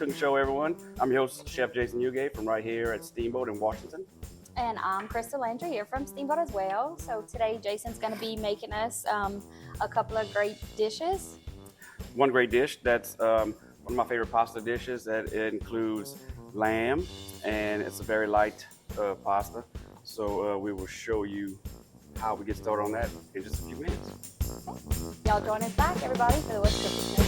Cooking Show, everyone. I'm your host, Chef Jason Huguet from right here at Steamboat in Washington. And I'm Crystal Landry here from Steamboat as well. So today Jason's going to be making us a couple of great dishes. One great dish that's one of my favorite pasta dishes. That includes lamb, and it's a very light pasta. So we will show you how we get started on that in just a few minutes. Y'all join us back, everybody, for the What's Cooking Show.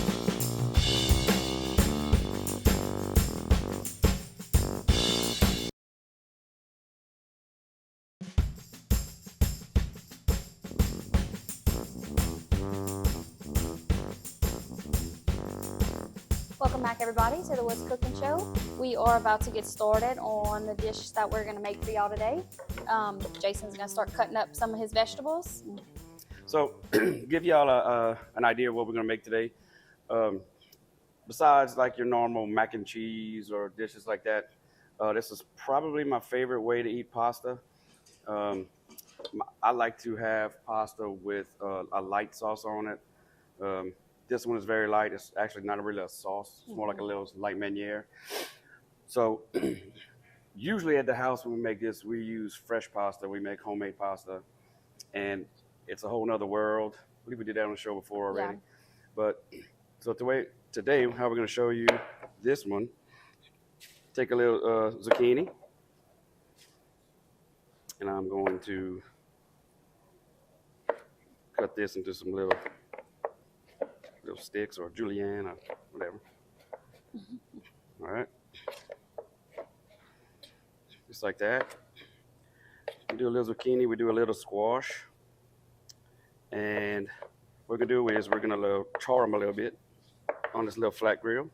Welcome back, everybody, to the What's Cooking Show. We are about to get started on the dish that we're going to make for y'all today. Jason's going to start cutting up some of his vegetables. So, give y'all an idea of what we're going to make today. Besides like your normal mac and cheese or dishes like that, this is probably my favorite way to eat pasta. I like to have pasta with a light sauce on it. This one is very light. It's actually not really a sauce. It's more like a little light meuniere. So usually at the house when we make this, we use fresh pasta. We make homemade pasta, and it's a whole nother world. I believe we did that on the show before already. Yeah. But so today, how we're going to show you this one. Take a little zucchini, and I'm going to cut this into some little sticks or julienne or whatever. All right, just like that. We do a little zucchini, we do a little squash, and what we're gonna do is we're gonna char them a little bit on this little flat grill.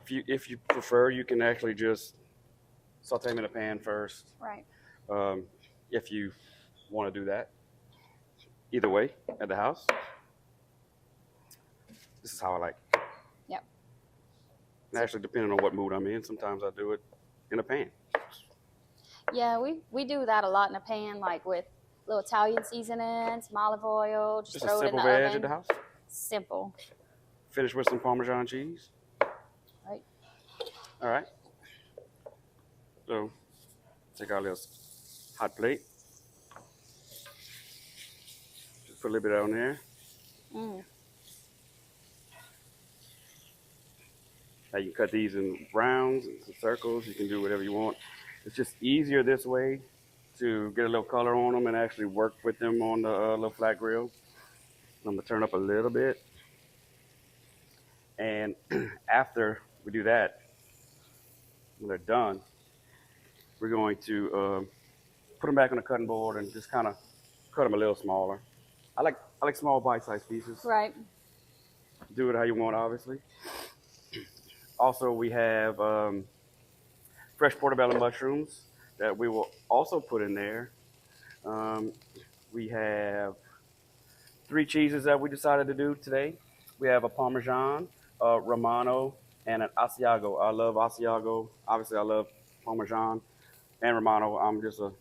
If you prefer, you can actually just saute them in a pan first. Right. If you want to do that. Either way, at the house. This is how I like it. Yep. And actually, depending on what mood I'm in, sometimes I do it in a pan. Yeah, we do that a lot in a pan, like with little Italian seasoning, some olive oil, just throw it in the oven. Simple veg at the house? Simple. Finish with some Parmesan cheese. Right. All right. So, take our little hot plate. Just put a little bit on there. Now you can cut these in rounds and circles. You can do whatever you want. It's just easier this way to get a little color on them and actually work with them on the little flat grill. I'm gonna turn up a little bit. And after we do that, when they're done, we're going to put them back on the cutting board and just kind of cut them a little smaller. I like small bite-sized pieces. Right. Do it how you want, obviously. Also, we have fresh portobello mushrooms that we will also put in there. We have 3 cheeses that we decided to do today. We have a Parmesan, a Romano, and an Asiago. I love Asiago. Obviously, I love Parmesan and Romano. I'm just a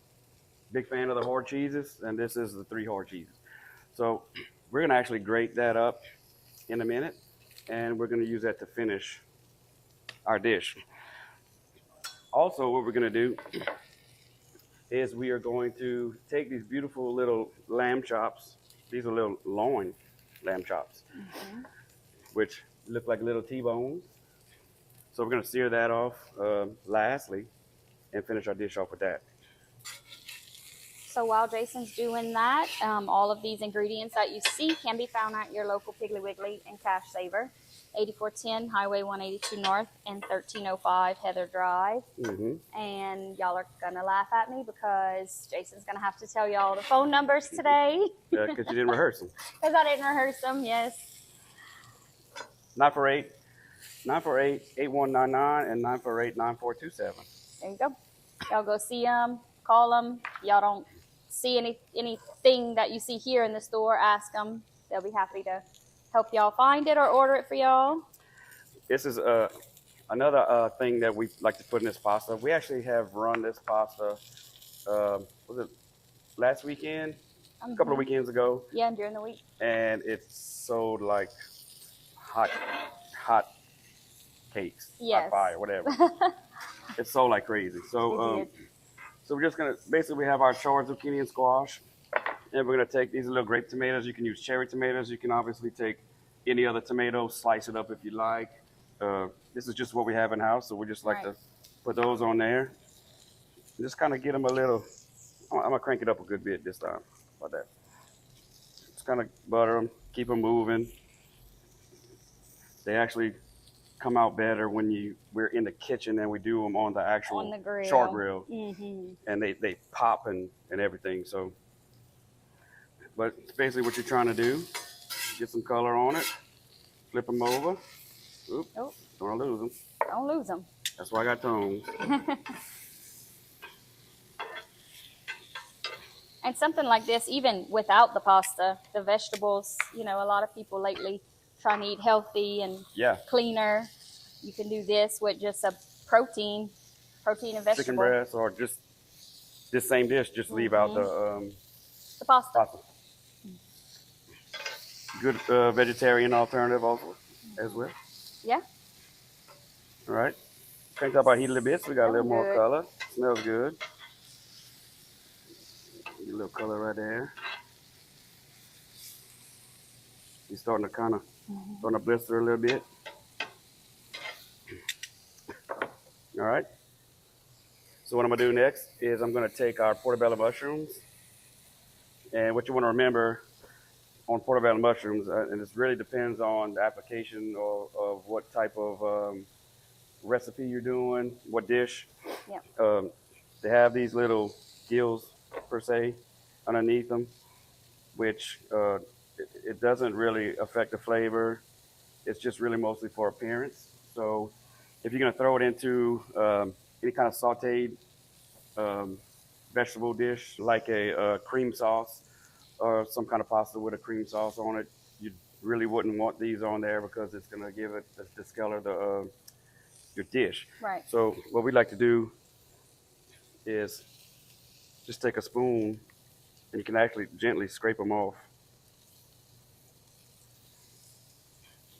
big fan of the hard cheeses, and this is the 3 hard cheeses. So we're going to actually grate that up in a minute, and we're going to use that to finish our dish. Also, what we're going to do is we are going to take these beautiful little lamb chops. These are little loin lamb chops, which look like little T-bones. So we're going to sear that off lastly and finish our dish off with that. So while Jason's doing that, all of these ingredients that you see can be found at your local Piggly Wiggly and Cash Saver. 8410 Highway 182 North and 1305 Heather Drive. And y'all are going to laugh at me because Jason's going to have to tell y'all the phone numbers today. Yeah, because you didn't rehearse them. Because I didn't rehearse them, yes. 948-8199 and 948-9427. There you go. Y'all go see them, call them. Y'all don't see anything that you see here in the store, ask them. They'll be happy to help y'all find it or order it for y'all. This is another thing that we like to put in this pasta. We actually have run this pasta, was it last weekend? A couple of weekends ago. Yeah, during the week. And it's sold like hot cakes, Yes. hot fire, whatever. It sold like crazy. So, so we're just gonna basically we have our charred zucchini and squash, and we're gonna take these little grape tomatoes. You can use cherry tomatoes. You can obviously take any other tomato, slice it up if you like. This is just what we have in house, so we just like to put those on there. And just kind of get them a little. I'm gonna crank it up a good bit this time. How about that? Just kind of butter them, keep them moving. They actually come out better when we're in the kitchen and we do them on the actual char grill, and they pop and everything. So, but basically what you're trying to do, get some color on it, flip them over. Oop, don't want to lose them. Don't lose them. That's why I got tongs. And something like this, even without the pasta, the vegetables, you know, a lot of people lately trying to eat healthy and cleaner. You can do this with just a protein and vegetable. Chicken breast, or just this same dish, just leave out the pasta. Good vegetarian alternative also, as well. Yeah. All right. Cranked up our heat a little bit so we got a little more color. Smells good. Get a little color right there. He's starting to kind of blister a little bit. All right. So what I'm gonna do next is I'm gonna take our portobello mushrooms, and what you want to remember on portobello mushrooms, and this really depends on the application of what type of recipe you're doing, what dish. Yeah. They have these little gills per se underneath them, which it doesn't really affect the flavor. It's just really mostly for appearance. So if you're gonna throw it into any kind of sauteed vegetable dish, like a cream sauce or some kind of pasta with a cream sauce on it, you really wouldn't want these on there because it's gonna give it discolor your dish. Right. So what we like to do is just take a spoon, and you can actually gently scrape them off.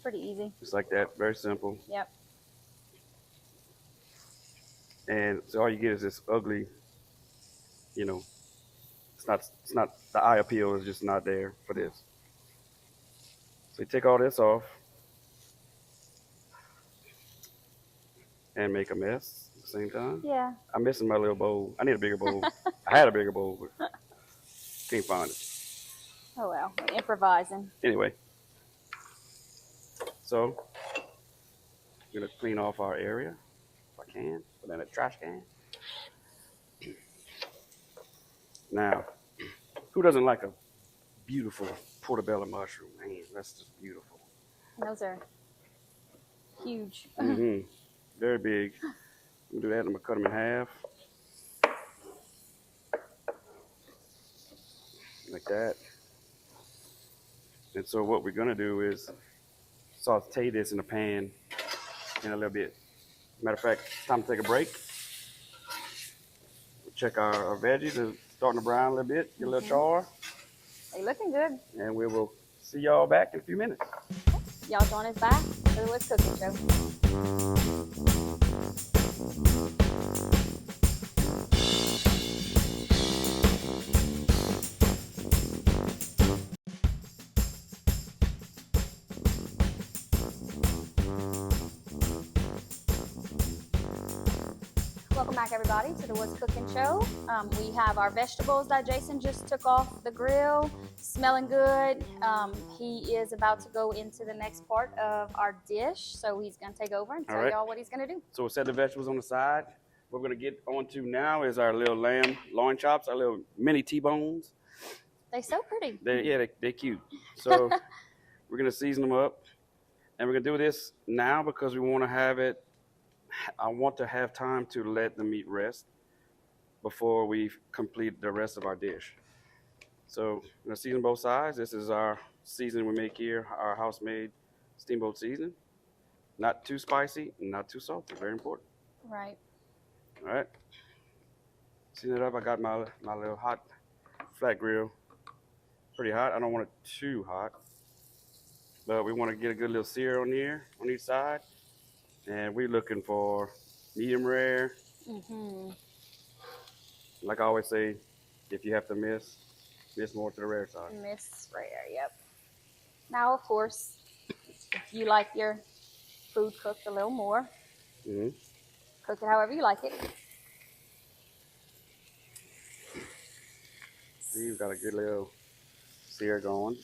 Pretty easy. Just like that, very simple. Yep. And so all you get is this ugly, you know, it's not the eye appeal is just not there for this. So you take all this off and make a mess at the same time. Yeah. I'm missing my little bowl. I need a bigger bowl. I had a bigger bowl, but can't find it. Oh well, we're improvising. Anyway, so I'm gonna clean off our area if I can, put in a trash can. Now, who doesn't like a beautiful portobello mushroom? Man, that's just beautiful. Those are huge. Very big. I'm gonna do that. I'm gonna cut them in half, like that. And so what we're gonna do is saute this in a pan in a little bit. Matter of fact, it's time to take a break. Check our veggies. They're starting to brown a little bit. Get a little char. They looking good. And we will see y'all back in a few minutes. Y'all join us back for the What's Cooking Show. Welcome back, everybody, to the What's Cooking Show. We have our vegetables that Jason just took off the grill, smelling good. He is about to go into the next part of our dish, so he's going to take over and tell y'all what he's going to do. So we'll set the vegetables on the side. What we're going to get onto now is our little lamb loin chops, our little mini T-bones. They're so pretty. They're cute. So we're going to season them up, and we're going to do this now because we want to have it. I want to have time to let the meat rest before we complete the rest of our dish. So I'm going to season both sides. This is our seasoning we make here, our house-made Steamboat seasoning. Not too spicy, not too salty. Very important. Right. All right. Season it up. I got my little hot flat grill. Pretty hot. I don't want it too hot. But we want to get a good little sear on here, on each side. And we're looking for medium rare. Like I always say, if you have to miss more to the rare side. Miss rare, yep. Now, of course, if you like your food cooked a little more, Mm-hmm. cook it however you like it. See, we've got a good little sear going.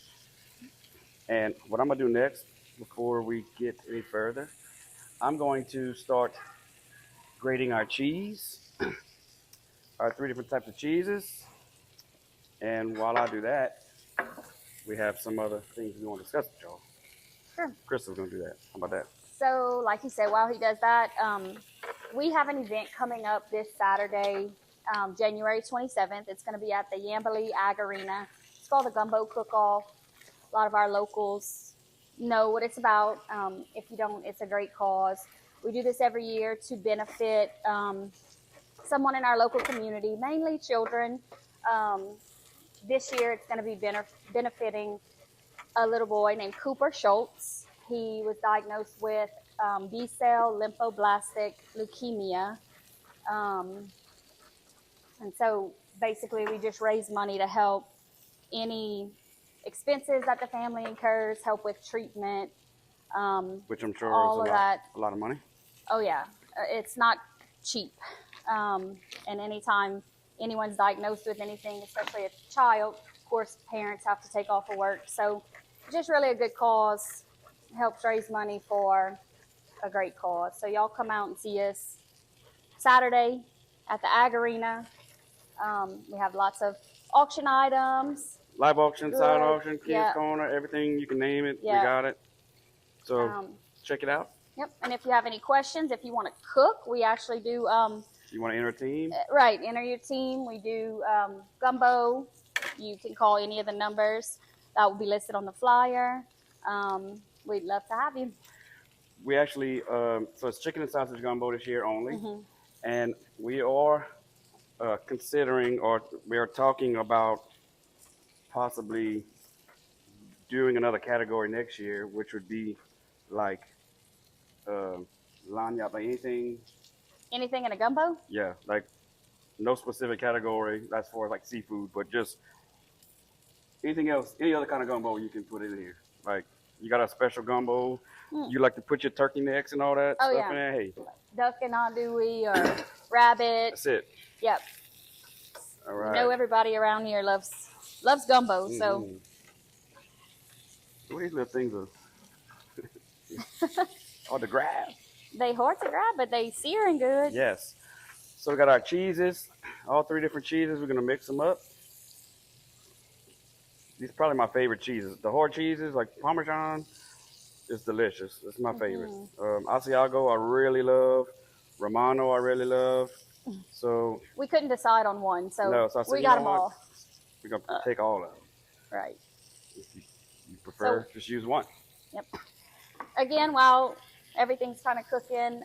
And what I'm gonna do next, before we get any further, I'm going to start grating our cheese, our 3 different types of cheeses. And while I do that, we have some other things we want to discuss with y'all. Sure. Crystal's gonna do that. How about that? So, like you said, while he does that, we have an event coming up this Saturday, January 27th. It's going to be at the Yambly Ag Arena. It's called the Gumbo Cook-Off. A lot of our locals know what it's about. If you don't, it's a great cause. We do this every year to benefit someone in our local community, mainly children. This year, it's going to be benefiting a little boy named Cooper Schultz. He was diagnosed with B-cell lymphoblastic leukemia. And so basically we just raise money to help any expenses that the family incurs, help with treatment. Which I'm sure all is of that. a lot of money. Oh yeah, it's not cheap. And anytime anyone's diagnosed with anything, especially a child, of course, parents have to take off of work. So just really a good cause. Helps raise money for a great cause. So y'all come out and see us Saturday at the Ag Arena. We have lots of auction items. Live auction, Good. silent auction, kids Yeah. corner, everything you can name it. Yeah. We got it. So check it out. Yep. And if you have any questions, if you want to cook, we actually do. You want to enter a team? Right. Enter your team. We do gumbo. You can call any of the numbers that will be listed on the flyer. We'd love to have you. We actually, so it's chicken and sausage gumbo this year only. Mm-hmm. And we are considering, or we are talking about possibly doing another category next year, which would be like lanyard, like anything. Anything in a gumbo? Yeah, like no specific category as far as like seafood, but just anything else, any other kind of gumbo you can put in here. Like you got a special gumbo, you like to put your turkey necks and all that stuff in there. Hey, duck and andouille or rabbit. that's it. Yep. All right. You know everybody around here loves gumbo, so. What these little things are? Oh, the grab. They hard to grab, but they searing good. Yes. So we got our cheeses, all 3 different cheeses. We're gonna mix them up. These are probably my favorite cheeses. The hard cheeses, like Parmesan, is delicious. It's my favorite. Asiago, I really love. Romano, I really love. So we couldn't decide on one, so, no, so I said, we got them all. We're gonna take all of them. Right. If you prefer, just use one. Yep. Again, while everything's kind of cooking,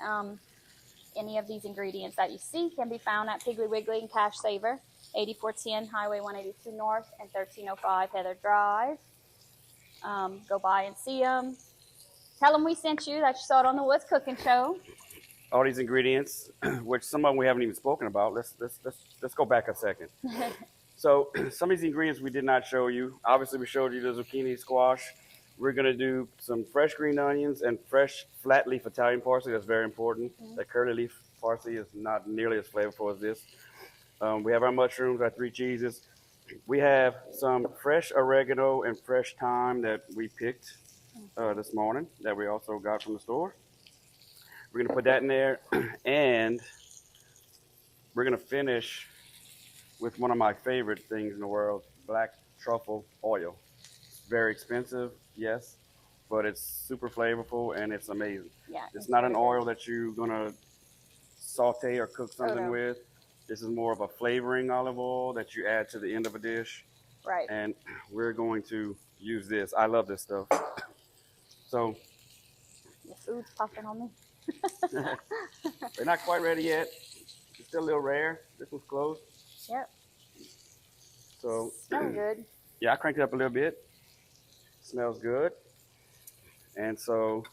any of these ingredients that you see can be found at Piggly Wiggly and Cash Saver, 8410 Highway 182 North and 1305 Heather Drive. Go by and see them. Tell them we sent you, that you saw it on the What's Cooking show. All these ingredients, which some of them we haven't even spoken about. Let's go back a second. So some of these ingredients we did not show you. Obviously, we showed you the zucchini squash. We're going to do some fresh green onions and fresh flat leaf Italian parsley. That's very important. That curly leaf parsley is not nearly as flavorful as this. We have our mushrooms, our 3 cheeses. We have some fresh oregano and fresh thyme that we picked this morning that we also got from the store. We're going to put that in there, and we're going to finish with one of my favorite things in the world, black truffle oil. It's very expensive, yes, but it's super flavorful and it's amazing. Yeah, it's not an oil that you're going to saute or cook something with. This is more of a flavoring olive oil that you add to the end of a dish. Right. And we're going to use this. I love this stuff. So the food's puffing on me. They're not quite ready yet. It's still a little rare. This one's close. Yep. So smells good. Yeah, I cranked it up a little bit. Smells good. And so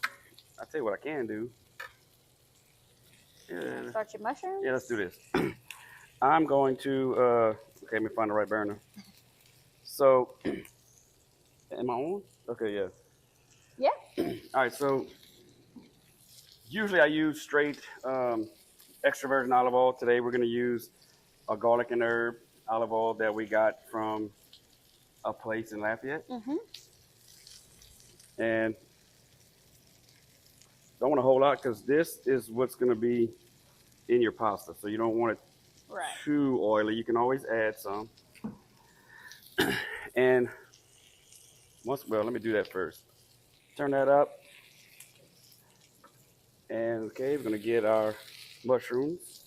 I'll tell you what I can do. Yeah, Start your mushrooms. yeah, let's do this. I'm going to, okay, let me find the right burner. So, am I on? Okay, yeah. Yeah. All right, so usually I use straight extra virgin olive oil. Today we're going to use a garlic and herb olive oil that we got from a place in Lafayette. Mm-hmm. And don't want a whole lot because this is what's going to be in your pasta. So you don't want it Right. too oily. You can always add some. And well, let me do that first. Turn that up. And okay, we're going to get our mushrooms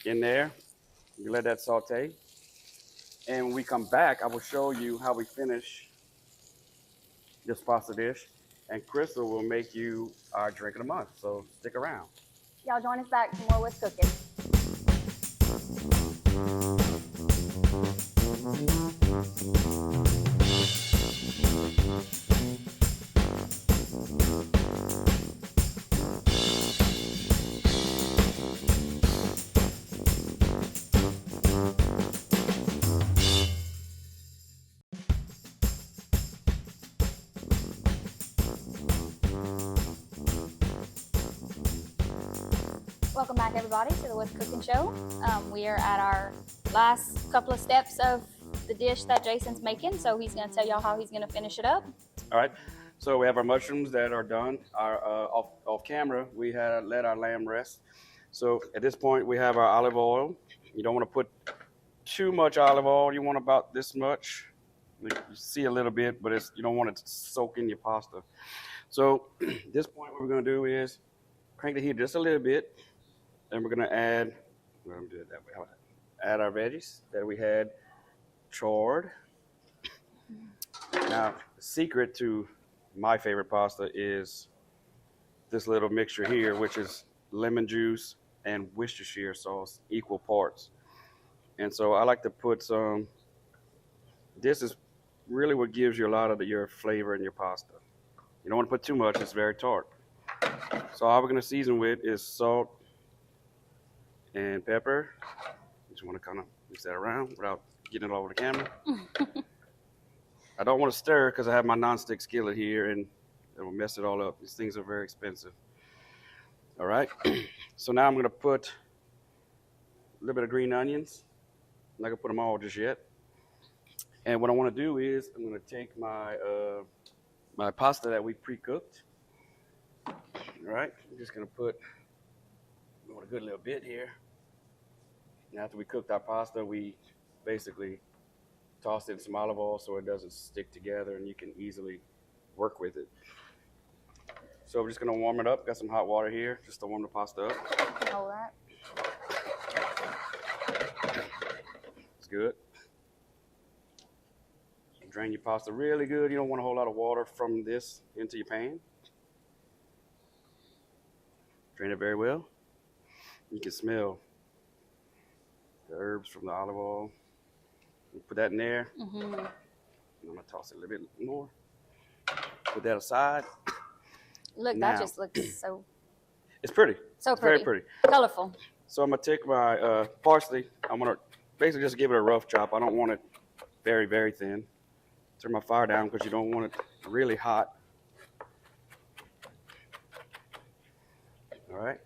in there. You let that saute. And when we come back, I will show you how we finish this pasta dish. And Crystal will make you our drink of the month. So stick around. Y'all join us back for more with cooking. Welcome back, everybody, to the What's Cooking Show. We are at our last couple of steps of the dish that Jason's making, so he's going to tell y'all how he's going to finish it up. All right. So we have our mushrooms that are done. Our off camera, we had let our lamb rest. So at this point, we have our olive oil. You don't want to put too much olive oil. You want about this much. You see a little bit, but you don't want it to soak in your pasta. So at this point, what we're going to do is crank the heat just a little bit. Then we're going to add, well, I'm going to do it that way. Add our veggies that we had charred. Now, the secret to my favorite pasta is this little mixture here, which is lemon juice and Worcestershire sauce, equal parts. And so I like to put some, this is really what gives you a lot of your flavor in your pasta. You don't want to put too much, it's very tart. So all we're going to season with is salt and pepper. Just want to kind of mix that around without getting it all over the camera. I don't want to stir because I have my nonstick skillet here and it will mess it all up. These things are very expensive. All right. So now I'm going to put a little bit of green onions. I'm not going to put them all just yet. And what I want to do is I'm going to take my my pasta that we pre-cooked. All right. I'm just going to put a good little bit here. And after we cooked our pasta, we basically toss it in some olive oil so it doesn't stick together and you can easily work with it. So we're just going to warm it up. Got some hot water here just to warm the pasta up. Hold that. It's good. Drain your pasta really good. You don't want a whole lot of water from this into your pan. Drain it very well. You can smell the herbs from the olive oil. You put that in there. Mm-hmm. I'm going to toss it a little bit more. Put that aside. Look, now, that just looks so... It's pretty. So it's pretty. very pretty. Colorful. So I'm going to take my parsley. I'm going to basically just give it a rough chop. I don't want it very, very thin. Turn my fire down because you don't want it really hot. All right.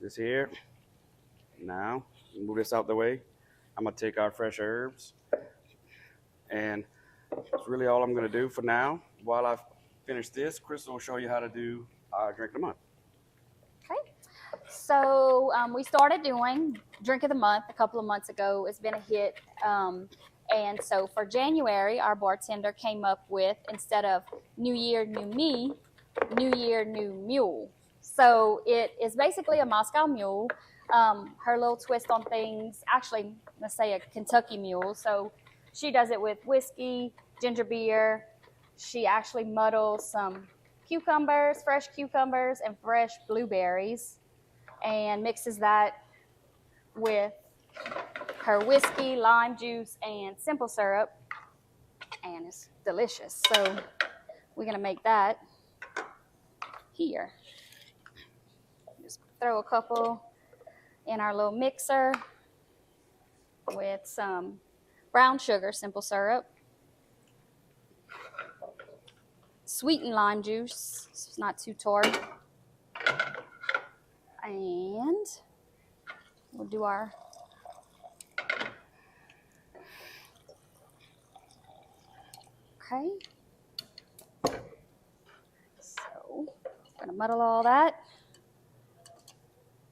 This here. Now, move this out the way. I'm going to take our fresh herbs. And that's really all I'm going to do for now. While I finish this, Crystal will show you how to do our drink of the month. Okay. So we started doing Drink of the Month a couple of months ago. It's been a hit. And so for January, our bartender came up with, instead of New Year, New Me, New Year, New Mule. So it is basically a Moscow Mule. Her little twist on things, actually, let's say a Kentucky Mule. So she does it with whiskey, ginger beer. She actually muddles some cucumbers, fresh cucumbers, and fresh blueberries, and mixes that with her whiskey, lime juice, and simple syrup, and it's delicious. So we're gonna make that here. throw a couple in our little mixer with some brown sugar, simple syrup, sweetened lime juice, so it's not too tart, and we'll do our okay. So I'm gonna muddle all that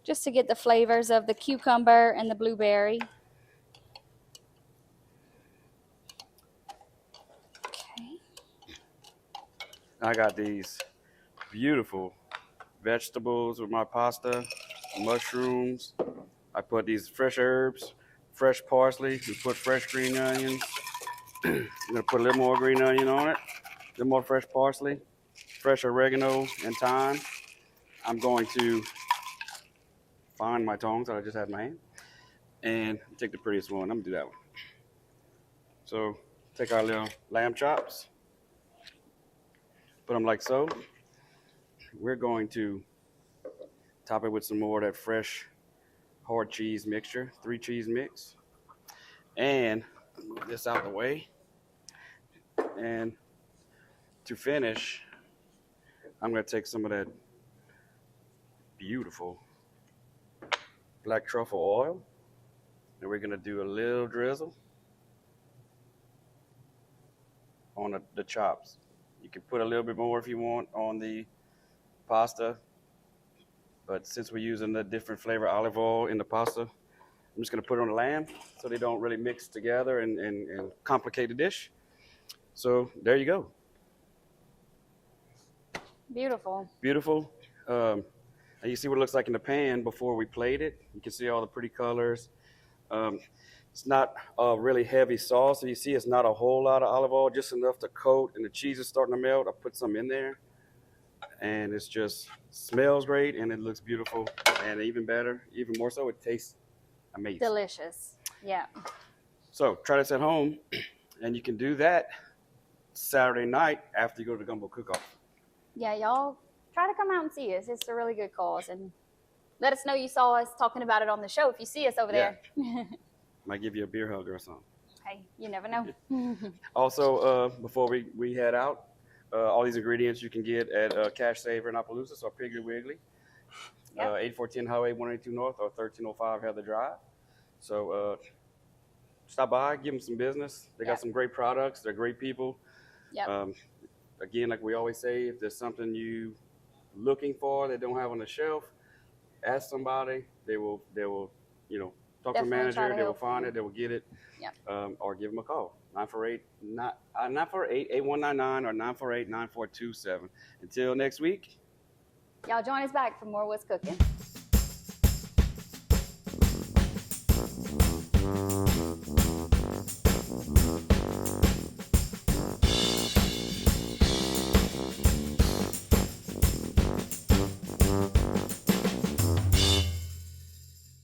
just to get the flavors of the cucumber and the blueberry. Okay. I got these beautiful vegetables with my pasta, mushrooms. I put these fresh herbs, fresh parsley. We put fresh green onions. I'm gonna put a little more green onion on it, a little more fresh parsley, fresh oregano and thyme. I'm going to find my tongs that I just had in my hand and take the prettiest one. I'm gonna do that one. So take our little lamb chops, put them like so. We're going to top it with some more of that fresh hard cheese mixture, 3 cheese mix. And move this out the way. And to finish, I'm going to take some of that beautiful black truffle oil, and we're going to do a little drizzle on the chops. You can put a little bit more if you want on the pasta, but since we're using the different flavor olive oil in the pasta, I'm just going to put it on the lamb so they don't really mix together and complicate the dish. So there you go. Beautiful. Beautiful. And you see what it looks like in the pan before we plate it. You can see all the pretty colors. It's not a really heavy sauce. So you see it's not a whole lot of olive oil, just enough to coat, and the cheese is starting to melt. I put some in there, and it's just smells great, and it looks beautiful. And even better, even more so, it tastes amazing. Delicious. Yeah. So try this at home, and you can do that Saturday night after you go to the gumbo cook-off. Yeah, y'all try to come out and see us. It's a really good cause, and let us know you saw us talking about it on the show if you see us over there. Might give you a beer hug or something. Hey, you never know. Also, before we head out, all these ingredients you can get at Cash Saver in Opelousas or Piggly Wiggly, 8410 Highway 182 North or 1305 Heather Drive. So stop by, give them some business. They got some great products. They're great people. Again, like we always say, if there's something you looking for they don't have on the shelf, ask somebody. They will talk to a manager. They will find it. They will get it. Or give them a call. 948-8199 or 948-9427. Until next week. Y'all join us back for more What's Cooking.